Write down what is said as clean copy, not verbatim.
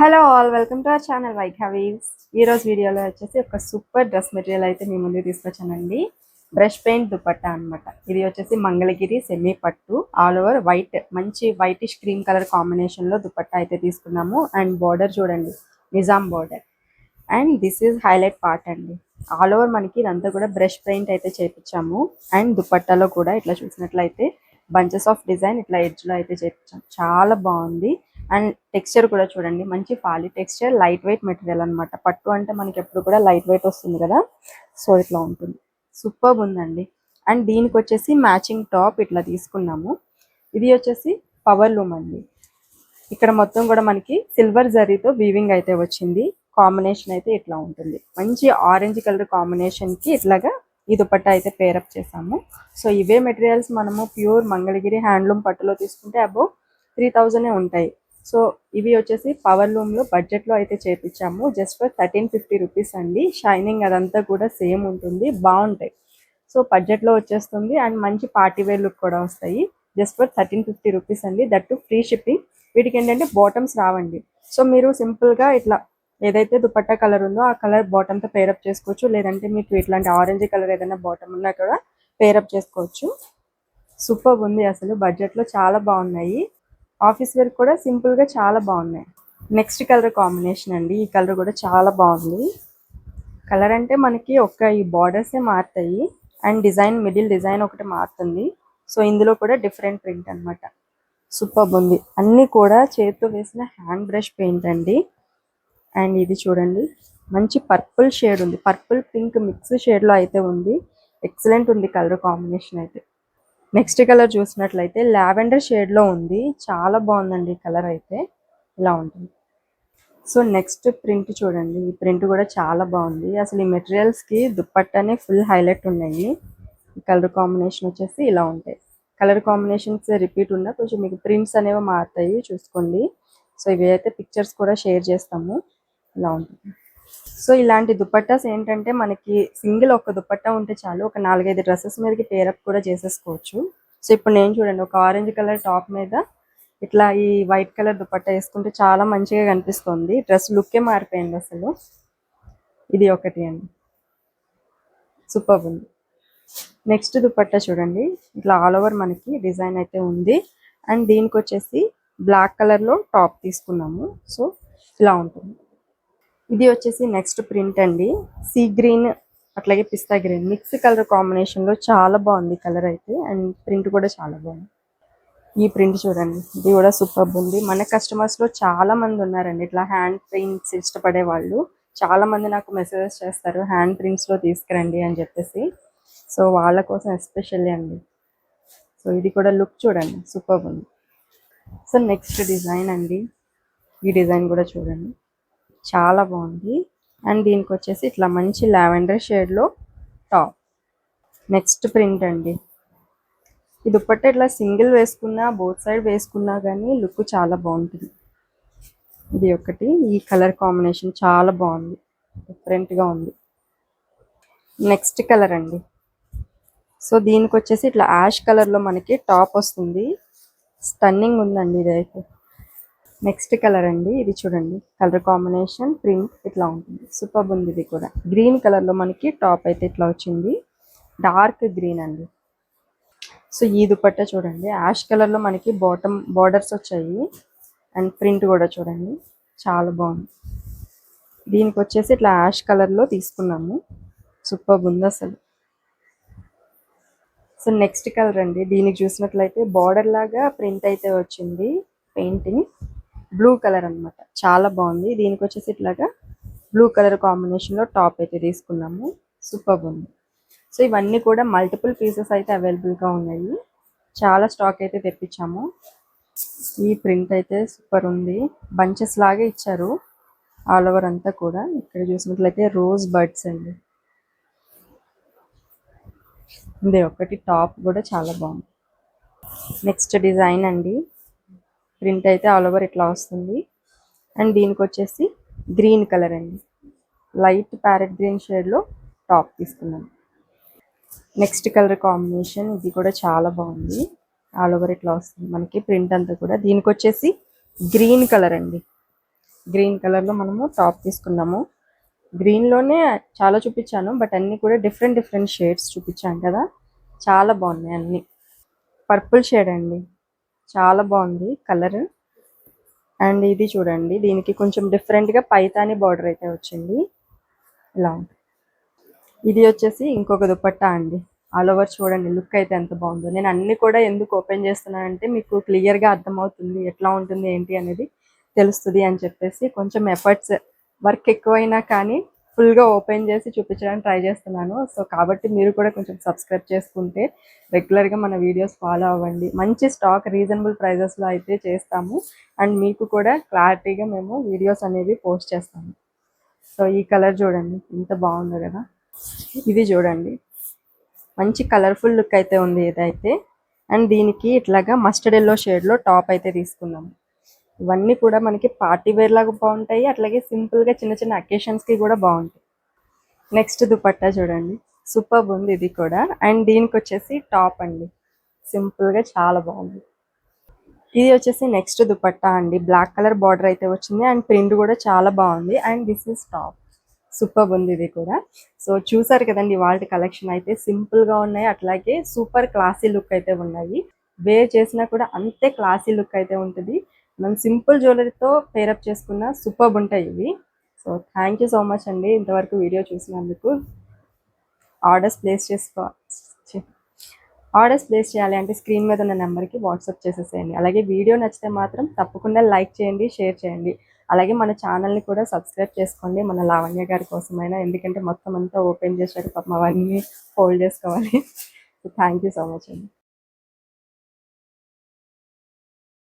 Hello all, welcome to our channel వైఘావీస్. ఈరోజు వీడియోలో వచ్చేసి ఒక సూపర్ డ్రెస్ మెటీరియల్ అయితే మీ ముందు తీసుకొచ్చానండి. బ్రష్ పెయింట్ దుపట్టా అనమాట. ఇది వచ్చేసి మంగళగిరి సెమీ పట్టు, ఆల్ ఓవర్ వైట్, మంచి వైటిష్ క్రీమ్ కలర్ కాంబినేషన్లో దుపట్టా అయితే తీసుకున్నాము. అండ్ బార్డర్ చూడండి, Nizam border. And this is highlight part అండి. ఆల్ ఓవర్ మనకి ఇదంతా కూడా బ్రష్ పెయింట్ అయితే చేపించాము. అండ్ దుపట్టాలో కూడా ఇట్లా చూసినట్లయితే బంచెస్ ఆఫ్ డిజైన్ ఇట్లా ఎడ్జ్లో అయితే చేపించాము. చాలా బాగుంది. అండ్ టెక్స్చర్ కూడా చూడండి, మంచి folly texture, light weight material అనమాట. పట్టు అంటే మనకి ఎప్పుడు కూడా లైట్ వెయిట్ వస్తుంది కదా, సో ఇట్లా ఉంటుంది. సూపర్ ఉందండి. అండ్ దీనికి వచ్చేసి మ్యాచింగ్ టాప్ ఇట్లా తీసుకున్నాము. ఇది వచ్చేసి పవర్ లూమ్ అండి. ఇక్కడ మొత్తం కూడా మనకి సిల్వర్ జరీతో వీవింగ్ అయితే వచ్చింది. కాంబినేషన్ అయితే ఇట్లా ఉంటుంది. మంచి ఆరెంజ్ కలర్ కాంబినేషన్కి ఇట్లాగా ఈ దుపట్టా అయితే పేరప్ చేసాము. సో ఇవే మెటీరియల్స్ మనము ప్యూర్ మంగళగిరి హ్యాండ్లూమ్ పట్టులో తీసుకుంటే అబౌవ్ 3000 ఉంటాయి. సో ఇవి వచ్చేసి పవర్ లూమ్లో బడ్జెట్లో అయితే చేపించాము. జస్ట్ ఫర్ 1350 రూపీస్ అండి. షైనింగ్ అదంతా కూడా సేమ్ ఉంటుంది, బాగుంటాయి. సో బడ్జెట్లో వచ్చేస్తుంది. అండ్ మంచి పార్టీ వేర్ లుక్ కూడా వస్తాయి. జస్ట్ ఫర్ 1350 రూపీస్ అండి. That to free shipping. వీటికి ఏంటంటే బాటమ్స్ రావండి. సో మీరు సింపుల్గా ఇట్లా ఏదైతే దుపట్టా కలర్ ఉందో ఆ కలర్ బాటమ్తో పేరప్ చేసుకోవచ్చు. లేదంటే మీకు ఇట్లాంటి ఆరెంజ్ కలర్ ఏదైనా బాటమ్ ఉన్నా కూడా పేరప్ చేసుకోవచ్చు. సూపర్ ఉంది అసలు. బడ్జెట్లో చాలా బాగున్నాయి. ఆఫీస్ వేర్ కూడా సింపుల్గా చాలా బాగున్నాయి. నెక్స్ట్ కలర్ కాంబినేషన్ అండి. ఈ కలర్ కూడా చాలా బాగుంది. కలర్ అంటే మనకి ఈ బార్డర్సే మారుతాయి. అండ్ డిజైన్, మిడిల్ డిజైన్ ఒకటి మారుతుంది. సో ఇందులో కూడా డిఫరెంట్ ప్రింట్ అనమాట. సూపర్ ఉంది. అన్నీ కూడా చేతితో వేసిన హ్యాండ్ బ్రష్ పెయింట్ అండి. అండ్ ఇది చూడండి, మంచి పర్పుల్ షేడ్ ఉంది. పర్పుల్ పింక్ మిక్స్ షేడ్లో అయితే ఉంది. ఎక్సలెంట్ ఉంది కలర్ కాంబినేషన్ అయితే. నెక్స్ట్ కలర్ చూసినట్లయితే లావెండర్ షేడ్లో ఉంది. చాలా బాగుందండి కలర్ అయితే. ఇలా ఉంటుంది. సో నెక్స్ట్ ప్రింట్ చూడండి. ఈ ప్రింట్ కూడా చాలా బాగుంది. అసలు ఈ మెటీరియల్స్కి దుప్పట్టానే ఫుల్ హైలైట్ ఉన్నాయి. ఈ కలర్ కాంబినేషన్ వచ్చేసి ఇలా ఉంటాయి. కలర్ కాంబినేషన్స్ రిపీట్ ఉన్నా కొంచెం మీకు ప్రింట్స్ అనేవి మారుతాయి, చూసుకోండి. సో ఇవి అయితే పిక్చర్స్ కూడా షేర్ చేస్తాము. ఇలా ఉంటుంది. సో ఇలాంటి దుపట్టాస్ ఏంటంటే మనకి సింగిల్ ఒక దుపట్టా ఉంటే చాలు, ఒక 4-5 డ్రెస్సెస్ మీదకి పేరప్ కూడా చేసేసుకోవచ్చు. సో ఇప్పుడు నేను చూడండి, ఒక ఆరెంజ్ కలర్ టాప్ మీద ఇట్లా ఈ వైట్ కలర్ దుపట్టా వేసుకుంటే చాలా మంచిగా కనిపిస్తుంది. డ్రెస్ లుక్కే మారిపోయింది అసలు. ఇది ఒకటి అండి, సూపర్ ఉంది. నెక్స్ట్ దుపట్టా చూడండి, ఇట్లా ఆల్ ఓవర్ మనకి డిజైన్ అయితే ఉంది. అండ్ దీనికి వచ్చేసి బ్లాక్ కలర్లో టాప్ తీసుకున్నాము. సో ఇలా ఉంటుంది. ఇది వచ్చేసి నెక్స్ట్ ప్రింట్ అండి. సీ గ్రీన్ అట్లాగే పిస్తా గ్రీన్ మిక్స్ కలర్ కాంబినేషన్లో చాలా బాగుంది కలర్ అయితే. అండ్ ప్రింట్ కూడా చాలా బాగుంది. ఈ ప్రింట్ చూడండి, ఇది కూడా సూపర్ ఉంది. మన కస్టమర్స్లో చాలా మంది ఉన్నారండి ఇట్లా హ్యాండ్ ప్రింట్స్ ఇష్టపడే వాళ్ళు. చాలా మంది నాకు మెసేజెస్ చేస్తారు, హ్యాండ్ ప్రింట్స్లో తీసుకురండి అని చెప్పేసి. సో వాళ్ళ కోసం ఎస్పెషల్లీ అండి. సో ఇది కూడా లుక్ చూడండి, సూపర్ ఉంది. సో నెక్స్ట్ డిజైన్ అండి. ఈ డిజైన్ కూడా చూడండి, చాలా బాగుంది. అండ్ దీనికి వచ్చేసి ఇట్లా మంచి లావెండర్ షేడ్లో టాప్. నెక్స్ట్ ప్రింట్ అండి. ఈ దుపట్టా ఇట్లా సింగిల్ వేసుకున్నా, బోత్ సైడ్ వేసుకున్నా కానీ లుక్ చాలా బాగుంటుంది. ఇది ఒకటి. ఈ కలర్ కాంబినేషన్ చాలా బాగుంది, డిఫరెంట్గా ఉంది. నెక్స్ట్ కలర్ అండి. సో దీనికి వచ్చేసి ఇట్లా యాష్ కలర్లో మనకి టాప్ వస్తుంది. స్టన్నింగ్ ఉందండి ఇదైతే. నెక్స్ట్ కలర్ అండి. ఇది చూడండి, కలర్ కాంబినేషన్ ప్రింట్ ఇట్లా ఉంటుంది. సూపర్ ఉంది. ఇది కూడా గ్రీన్ కలర్లో మనకి టాప్ అయితే ఇట్లా వచ్చింది, డార్క్ గ్రీన్ అండి. సో ఈ దుపట్టా చూడండి, యాష్ కలర్లో మనకి బాటమ్ బార్డర్స్ వచ్చాయి. అండ్ ప్రింట్ కూడా చూడండి, చాలా బాగుంది. దీనికి వచ్చేసి ఇట్లా యాష్ కలర్లో తీసుకున్నాము. సూపర్ ఉంది అసలు. సో నెక్స్ట్ కలర్ అండి. దీనికి చూసినట్లయితే బార్డర్ లాగా ప్రింట్ అయితే వచ్చింది. పెయింటింగ్ బ్లూ కలర్ అనమాట, చాలా బాగుంది. దీనికి వచ్చేసి ఇట్లాగా బ్లూ కలర్ కాంబినేషన్లో టాప్ అయితే తీసుకున్నాము. సూపర్ ఉంది. సో ఇవన్నీ కూడా మల్టిపుల్ పీసెస్ అయితే అవైలబుల్గా ఉన్నాయి. చాలా స్టాక్ అయితే తెప్పించాము. ఈ ప్రింట్ అయితే సూపర్ ఉంది. బంచెస్ లాగా ఇచ్చారు ఆల్ ఓవర్ అంతా కూడా. ఇక్కడ చూసినట్లయితే రోజ్ బర్డ్స్ అండి. ఇది ఒకటి. టాప్ కూడా చాలా బాగుంది. నెక్స్ట్ డిజైన్ అండి. ప్రింట్ అయితే ఆల్ ఓవర్ ఇట్లా వస్తుంది. అండ్ దీనికి వచ్చేసి గ్రీన్ కలర్ అండి, లైట్ ప్యారెట్ గ్రీన్ షేడ్లో టాప్ తీసుకున్నాను. నెక్స్ట్ కలర్ కాంబినేషన్ ఇది కూడా చాలా బాగుంది. ఆల్ ఓవర్ ఇట్లా వస్తుంది మనకి ప్రింట్ అంతా కూడా. దీనికి వచ్చేసి గ్రీన్ కలర్ అండి. గ్రీన్ కలర్లో మనము టాప్ తీసుకున్నాము. గ్రీన్లోనే చాలా చూపించాను, బట్ అన్నీ కూడా డిఫరెంట్ డిఫరెంట్ షేడ్స్ చూపించాను కదా, చాలా బాగున్నాయి అన్నీ. పర్పుల్ షేడ్ అండి, చాలా బాగుంది కలర్. అండ్ ఇది చూడండి, దీనికి కొంచెం డిఫరెంట్గా పైతాని బార్డర్ అయితే వచ్చింది, ఇలా ఉంది. ఇది వచ్చేసి ఇంకొక దుపట్టా అండి. ఆల్ ఓవర్ చూడండి లుక్ అయితే ఎంత బాగుందో. నేను అన్ని కూడా ఎందుకు ఓపెన్ చేస్తున్నానంటే మీకు క్లియర్గా అర్థమవుతుంది ఎట్లా ఉంటుంది ఏంటి అనేది తెలుస్తుంది అని చెప్పేసి కొంచెం ఎఫర్ట్స్, వర్క్ ఎక్కువైనా కానీ ఫుల్గా ఓపెన్ చేసి చూపించడానికి ట్రై చేస్తున్నాను. సో కాబట్టి మీరు కూడా కొంచెం సబ్స్క్రైబ్ చేసుకుంటే రెగ్యులర్గా మన వీడియోస్ ఫాలో అవ్వండి. మంచి స్టాక్ రీజనబుల్ ప్రైజెస్లో అయితే చేస్తాము. అండ్ మీకు కూడా క్లారిటీగా మేము వీడియోస్ అనేవి పోస్ట్ చేస్తాము. సో ఈ కలర్ చూడండి ఎంత బాగుందో కదా. ఇది చూడండి మంచి కలర్ఫుల్ లుక్ అయితే ఉంది ఇదైతే. అండ్ దీనికి ఇట్లాగా మస్టర్డ్ ఎల్లో షేడ్లో టాప్ అయితే తీసుకున్నాము. ఇవన్నీ కూడా మనకి పార్టీ వేర్ లాగా బాగుంటాయి, అట్లాగే సింపుల్గా చిన్న చిన్న అకేషన్స్కి కూడా బాగుంటాయి. నెక్స్ట్ దుపట్టా చూడండి, సూపర్ ఉంది ఇది కూడా. అండ్ దీనికి వచ్చేసి టాప్ అండి, సింపుల్గా చాలా బాగుంది. ఇది వచ్చేసి నెక్స్ట్ దుపట్టా అండి, బ్లాక్ కలర్ బార్డర్ అయితే వచ్చింది అండ్ ప్రింట్ కూడా చాలా బాగుంది. And this is top, super ఉంది ఇది కూడా. సో చూసారు కదండి వాళ్ళ కలెక్షన్ అయితే సింపుల్గా ఉన్నాయి, అట్లాగే సూపర్ క్లాసీ లుక్ అయితే ఉన్నాయి. వేర్ చేసినా కూడా అంతే క్లాసీ లుక్ అయితే ఉంటుంది. మనం సింపుల్ జ్యువెలరీతో పేరప్ చేసుకున్న సూపర్ ఉంటాయి ఇవి. So thank you so much అండి ఇంతవరకు వీడియో చూసినందుకు. ఆర్డర్స్ ప్లేస్ చేయాలి అంటే స్క్రీన్ మీద ఉన్న నెంబర్కి వాట్సాప్ చేసేసేయండి. అలాగే వీడియో నచ్చితే మాత్రం తప్పకుండా లైక్ చేయండి, షేర్ చేయండి. అలాగే మన ఛానల్ని కూడా సబ్స్క్రైబ్ చేసుకోండి, మన లావణ్య గారి కోసమైనా. ఎందుకంటే మొత్తం అంతా ఓపెన్ చేశారు పాపం, అవన్నీ హోల్డ్ చేసుకోవాలి. So thank you so much అండి.